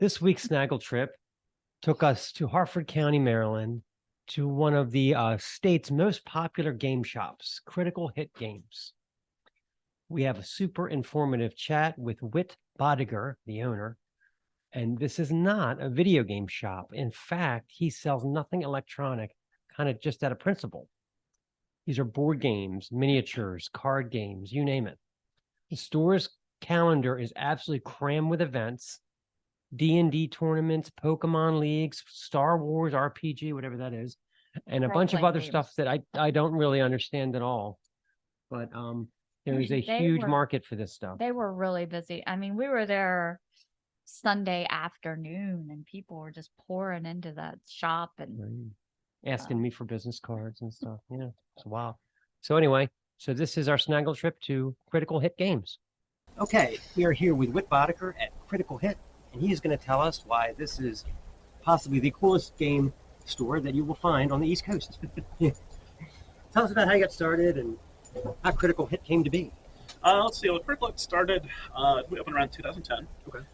This week's Snaggletrip took us to Harford County, Maryland, to one of the state's most popular game shops, Critical Hit Games. We have a super informative chat with Whit Bodiger, the owner, and this is not a video game shop. In fact, he sells nothing electronic, kind of just out of principle. These are board games, miniatures, card games, you name it. The store's calendar is absolutely crammed with events, D&D tournaments, Pokemon leagues, Star Wars RPG, whatever that is, and a bunch of other stuff that I don't really understand at all. But there is a huge market for this stuff. They were really busy. I mean, we were there Sunday afternoon, and people were just pouring into that shop and asking me for business cards and stuff. Yeah, it's wow. So anyway, so this is our Snaggle trip to Critical Hit Games. Okay, we are here with Whit Bodiger at Critical Hit, and he is going to tell us why this is possibly the coolest game store that you will find on the East Coast. Tell us about how you got started and how Critical Hit came to be. Let's see. Well, Critical Hit started, we opened around 2010. Okay.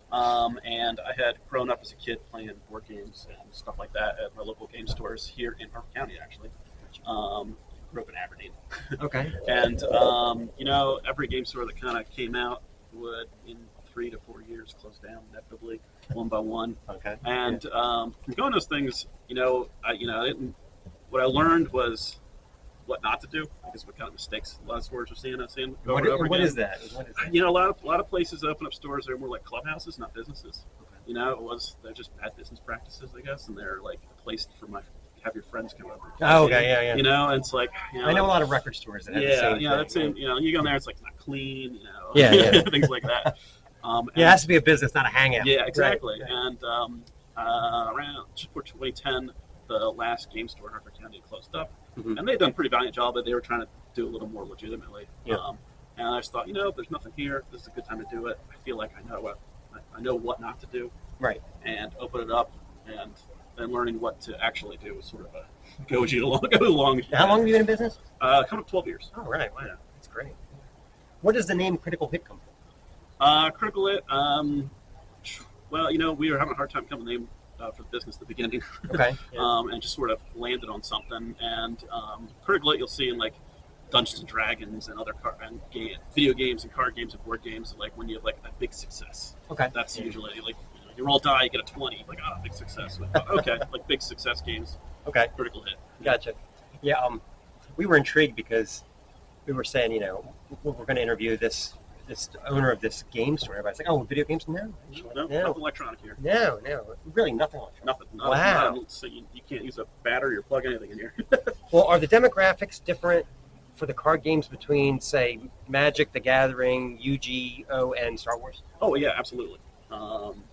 And I had grown up as a kid playing board games and stuff like that at my local game stores here in Harford County, actually. Grew up in Abingdon. Okay. And, every game store that kind of came out would, in 3 to 4 years, close down inevitably, one by one. Okay. And from going to those things, what I learned was what not to do, because what kind of mistakes a lot of stores are seeing over and over again. What is that? A lot of places open up stores that are more like clubhouses, not businesses. Okay. They're just bad business practices, I guess, and they're like a place for have your friends come over. Oh, okay, yeah. And it's like, I know a lot of record stores that have the same thing. That's it. You go in there, it's like not clean, Yeah. things like that. It has to be a business, not a hangout. Yeah, exactly. Right. And around just before 2010, the last game store in Harford County closed up. Mm-hmm. And they'd done a pretty valiant job, but they were trying to do a little more legitimately. Yeah. And I just thought, there's nothing here. This is a good time to do it. I feel like I know what not to do. Right. And open it up, and then learning what to actually do was sort of goes along. How long have you been in business? Coming up 12 years. Oh, right. Wow. Yeah. That's great. Where does the name Critical Hit come from? Critical Hit, we were having a hard time coming up with a name for the business at the beginning. Okay. Yeah. And just sort of landed on something. And Critical Hit you'll see in like Dungeons and Dragons and other video games and card games and board games, like when you have like a big success. Okay. That's usually like you roll die, you get a 20, like big success. Okay, like big success games. Okay. Critical Hit. Gotcha. Yeah. We were intrigued because we were saying, we're going to interview this owner of this game store. Everybody's like, "Oh, video games? No, nothing electronic here. No, really nothing electronic. Nothing. Wow. So you can't use a battery or plug anything in here. Well, are the demographics different for the card games between, say, Magic: The Gathering, Yu-Gi-Oh, and Star Wars? Oh yeah, absolutely.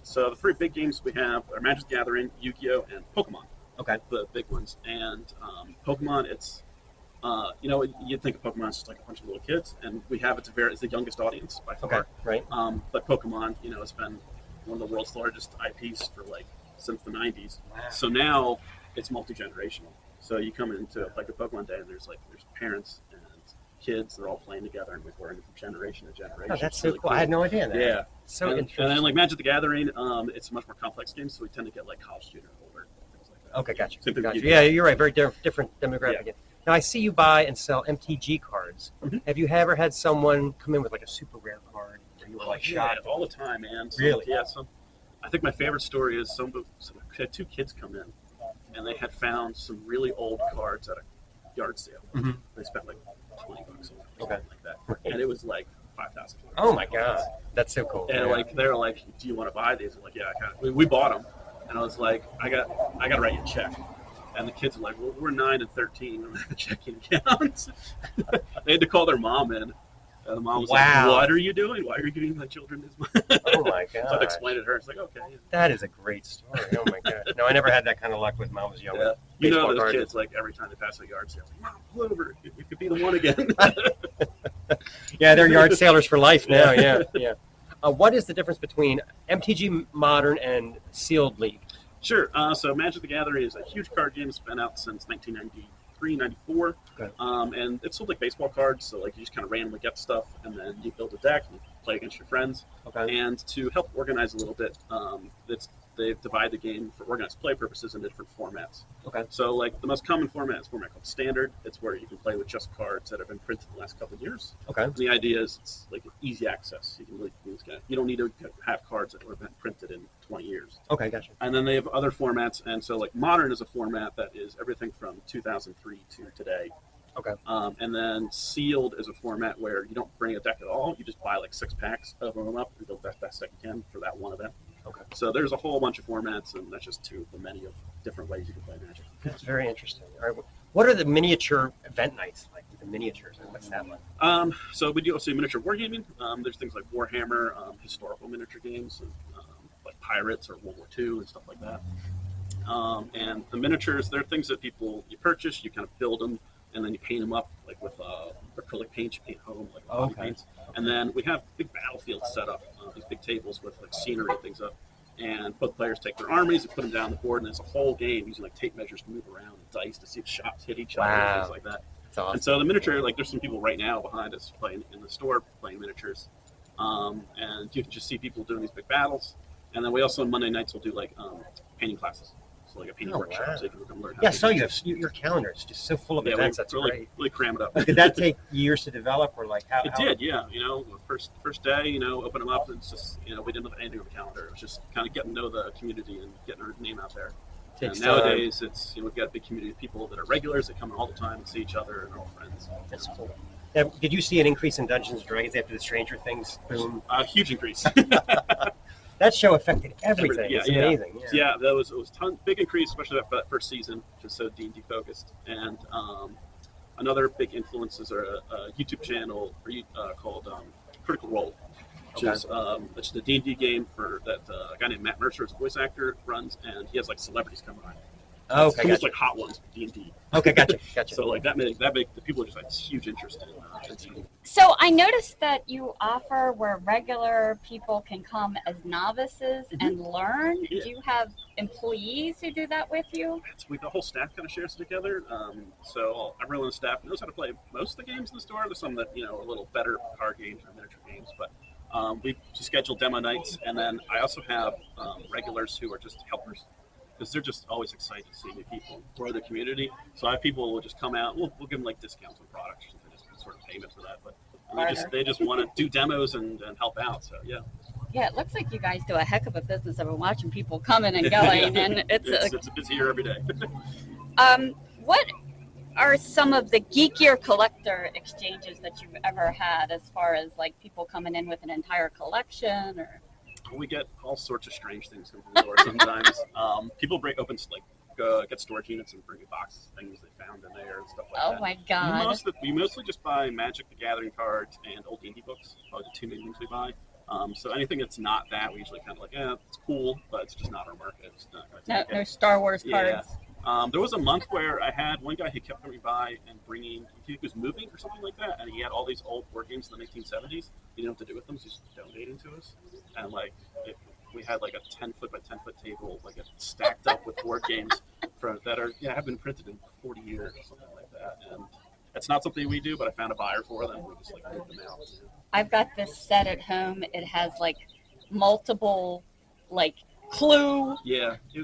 So the 3 big games we have are Magic: The Gathering, Yu-Gi-Oh, and Pokemon. Okay. The big ones. And Pokemon, it's you'd think of Pokemon as just like a bunch of little kids, and we have it's the youngest audience by far. Okay, right. But Pokemon, it's been one of the world's largest IPs for since the 90s. Wow. So now it's multi-generational. So you come into like a Pokemon day, and there's parents and kids, they're all playing together, and we're learning from generation to generation. Oh, that's so really cool. I had no idea that. Yeah. So interesting. And then like Magic: The Gathering, it's a much more complex game, so we tend to get like college student or older, things like that. Okay, gotcha. Yeah, you're right. Very different demographic. Yeah. Now, I see you buy and sell MTG cards. Mm-hmm. Have you ever had someone come in with like a super rare card where you were like shocked? All the time, man. Really? Yeah. I think my favorite story is I had 2 kids come in, and they had found some really old cards at a yard sale. Mm-hmm. They spent like $20 on it, something like that, and it was like $5,000. Oh my god, that's so cool. And they were like, "Do you want to buy these?" I'm like, "Yeah, I kind of." We bought them, and I was like, "I got to write you a check." And the kids are like, "Well, we're 9 and 13. We don't have a checking account." They had to call their mom in. And the mom was like, "What are you doing? Why are you giving my children this money?" Oh my god! So I explained it to her. It's like, okay. That is a great story. Oh my god! No, I never had that kind of luck with when I was young. Yeah. Those kids, like every time they pass a yard sale, like, "Mom, pull over. We could be the one again." Yeah, they're yard sailors for life now. Yeah. What is the difference between MTG Modern and Sealed League? Sure. So Magic: The Gathering is a huge card game. It's been out since 1993, 94. Okay. And it's sold like baseball cards. So like you just kind of randomly get stuff, and then you build a deck and you play against your friends. Okay. And to help organize a little bit, it's they've divided the game for organized play purposes into different formats. Okay. So like the most common format is a format called Standard. It's where you can play with just cards that have been printed the last couple of years. Okay. And the idea is it's like easy access. You can really you don't need to have cards that have been printed in 20 years. Okay, gotcha. And then they have other formats, and so like Modern is a format that is everything from 2003 to today. Okay. And then Sealed is a format where you don't bring a deck at all. You just buy like 6 packs, open them up, and build that best deck you can for that one event. Okay. So there's a whole bunch of formats, and that's just 2 of the many of different ways you can play Magic. That's very interesting. All right. What are the miniature event nights like? The miniatures, what's that like? So we do also miniature wargaming. There's things like Warhammer, historical miniature games, and, like Pirates or World War II and stuff like that. And the miniatures, they're things that you purchase, you kind of build them, and then you paint them up like with acrylic paint. You paint home like body paints. And then we have big battlefields set up, these big tables with like scenery and things up. And both players take their armies and put them down the board, and there's a whole game using like tape measures to move around, and dice to see if shots hit each other, and things like that. That's awesome. And so the miniature, like there's some people right now behind us playing in the store playing miniatures, and you can just see people doing these big battles. And then we also on Monday nights will do like painting classes, so like a painting workshop, so you can learn how. Yeah, to so paint. your calendar is just so full of Yeah, events. we That's really great. cram it up. Did that take years to develop, or like how? It did, yeah. The first day, open them up, and it's just, we didn't have anything on the calendar. It was just kind of getting to know the community and getting our name out there. Takes And nowadays, it's we've got a big community of people that are regulars that come in all the time and see each other and are all friends. That's cool. Now, did you see an increase in Dungeons and Dragons after the Stranger Things boom? A huge increase. That show affected everything. Yeah, It's amazing. Yeah, it was big increase, especially that first season, which is so D&D focused. And another big influence is a YouTube channel called Critical Role, which is the D&D game for that a guy named Matt Mercer is a voice actor runs, and he has like celebrities come on. Oh, It's okay, almost gotcha. like Hot Ones with D&D. Okay, gotcha. So like that made the people just like huge interest in D&D. So I noticed that you offer where regular people can come as novices and learn. Yeah. Do you have employees who do that with you? The whole staff kind of shares it together. So everyone on the staff knows how to play most of the games in the store. There's some that are a little better card games or miniature games, but we schedule demo nights, and then I also have regulars who are just helpers, because they're just always excited to see new people, grow the community. So I have people who will just come out. We'll give them like discounts on products or something, just sort of payment for that. But they just want to do demos and help out. So yeah. Yeah, it looks like you guys do a heck of a business. I've been watching people coming and going, and it's a busy year every day. What are some of the geekier collector exchanges that you've ever had, as far as like people coming in with an entire collection? Or We get all sorts of strange things come from the door sometimes. People get storage units and bring in boxes of things they found in there and stuff like that. oh my god, We mostly just buy Magic the Gathering cards and old D&D books. Probably the 2 main things we buy. So anything that's not that, we usually kind of like, it's cool, but it's just not our market. It's not gonna take no it. Star Wars Yeah. cards. There was a month where I had one guy who kept coming by and bringing, he was moving or something like that, and he had all these old board games in the 1970s. He didn't know what to do with them, so he's just donating to us. And we had like a 10-foot by 10-foot table, like stacked up with board games that have been printed in 40 years or something like that. And it's not something we do, but I found a buyer for them. We just moved them out. I've got this set at home. It has like multiple like Clue. Yeah. You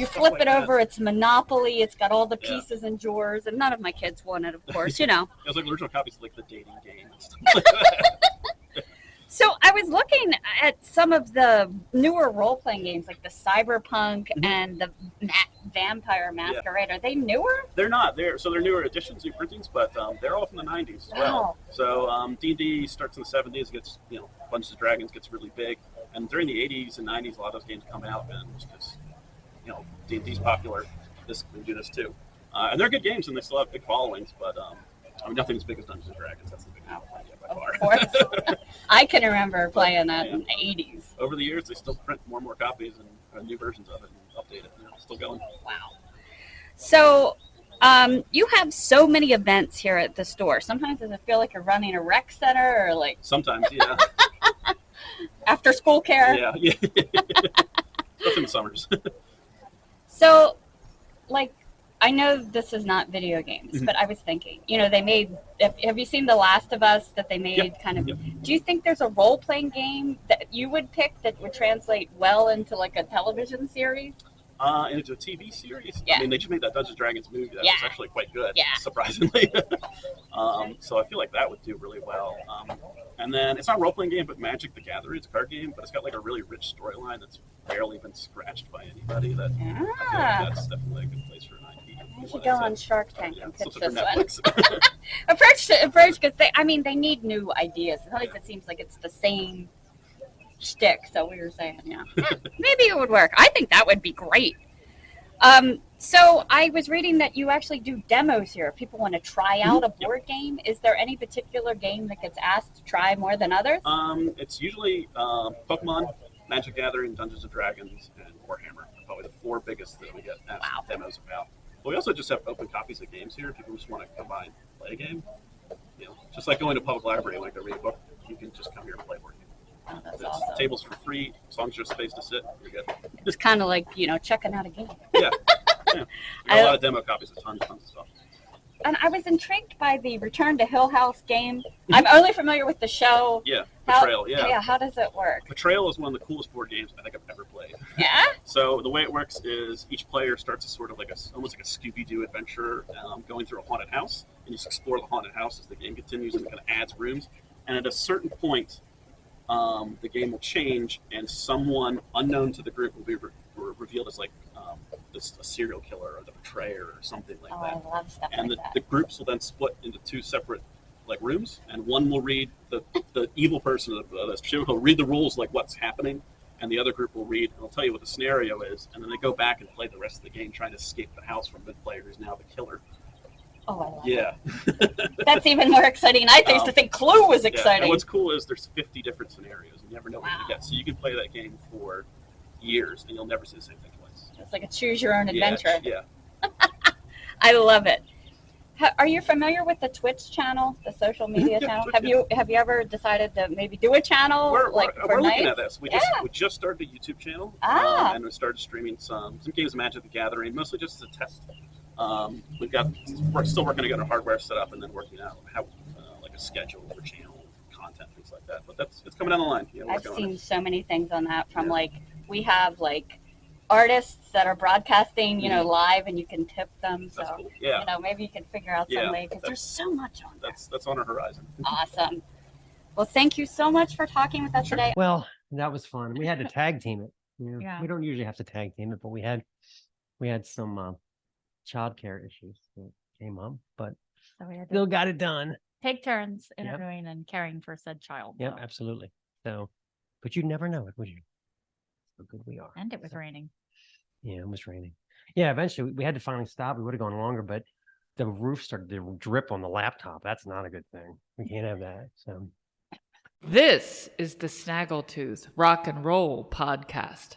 stuff flip like it that. over, it's Monopoly. It's got all the Yeah. pieces and drawers, and none of my kids want it, of course. It was like original copies of like the dating game and stuff like that. So I was looking at some of the newer role-playing games, like the Cyberpunk and the Vampire Masquerade. Are they newer? They're not. They're newer editions, new printings, but they're all from the 90s as well. Wow. So D&D starts in the 70s, gets Dungeons and Dragons gets really big, and during the 80s and 90s, a lot of those games come out, and it's because D&D's popular. We do this too, and they're good games, and they still have big followings. But nothing as big as Dungeons and Dragons. That's the big one by far. Of course. I can remember playing that in the 80s. Over the years, they still print more and more copies and new versions of it and update it. Still going. Wow. So you have so many events here at the store. Sometimes does it feel like you're running a rec center, or like Sometimes, yeah. after school care? Yeah. Especially in the summers. So, like, I know this is not video games, Mhm. but I was thinking, they made. Have you seen The Last of Us that they made? Yep. Kind of. Yep. Do you think there's a role playing game that you would pick that would translate well into like a television series? And it's a TV series. Yeah. I mean, they just made that Dungeons and Dragons movie that Yeah. was actually quite good, Yeah. surprisingly. So I feel like that would do really well. And then it's not a role playing game, but Magic the Gathering. It's a card game, but it's got like a really rich storyline that's barely been scratched by anybody. That I feel like that's definitely a good place for an IP. I should go on Shark Tank Yeah, and pitch something this for one. Netflix. approach, because they need new ideas. Sometimes it seems like it's the same shtick. So we were saying, maybe it would work. I think that would be great. So I was reading that you actually do demos here. If people want to try out a board game, is there any particular game that gets asked to try more than others? It's usually Pokemon, Magic Gathering, Dungeons and Dragons, and Warhammer. Are probably the 4 biggest that we get asked demos about. But we also just have open copies of games here. If people just want to come by and play a game, just like going to a public library, like to read a book, you can just come here and play a board game. Oh, that's There's awesome. tables for free, as long as there's space to sit, you're good. It's kind of like, checking out a game. Yeah. You got a lot of demo copies of tons of stuff. And I was intrigued by the Return to Hill House game. I'm only familiar with the show. Yeah, Betrayal, How does it work? Betrayal is one of the coolest board games I think I've ever played. Yeah? So the way it works is each player starts as sort of like almost like a Scooby-Doo adventure, going through a haunted house, and you just explore the haunted house as the game continues, and it kind of adds rooms. And at a certain point, the game will change, and someone unknown to the group will be revealed as like a serial killer or the betrayer or something like that. I love stuff And like that. the groups will then split into 2 separate rooms, and one will read the evil person will read the rules, like what's happening, and the other group will read and they'll tell you what the scenario is, and then they go back and play the rest of the game trying to escape the house from the player who's now the killer. Oh, I love it. That's even more exciting. I used to think Clue was exciting. And what's cool is there's 50 different scenarios. You never know what you get. So you can play that game for years and you'll never see the same thing twice. It's like a choose your own adventure. Yeah. I love it. Are you familiar with the Twitch channel, the social media channel? Twitch, Have you ever decided to maybe do a channel? We're looking at this. We just started a YouTube channel, and we started streaming some games of Magic the Gathering, mostly just as a test. We're still working to get our hardware set up and then working out how like a schedule for channel content, things like that. But it's coming down the line. I've seen so many things on that from we have artists that are broadcasting, live, and you can tip them. So, cool. Yeah. Maybe you can figure out some way, because there's so much on there. That's on our horizon. Awesome. Well, thank you so much for talking with us today. Well, that was fun. We had to tag team it. Yeah. We don't usually have to tag team it, but we had some childcare issues that came up, but So we had still to got it done. take turns interviewing and caring for said child. Yep, so. absolutely. So, but you'd never know it, would you? How good we are. And it was So, raining. Yeah, it was raining. Yeah, eventually we had to finally stop. We would have gone longer, but the roof started to drip on the laptop. That's not a good thing. We can't have that. So. This is the Snaggletooth Rock and Roll Podcast.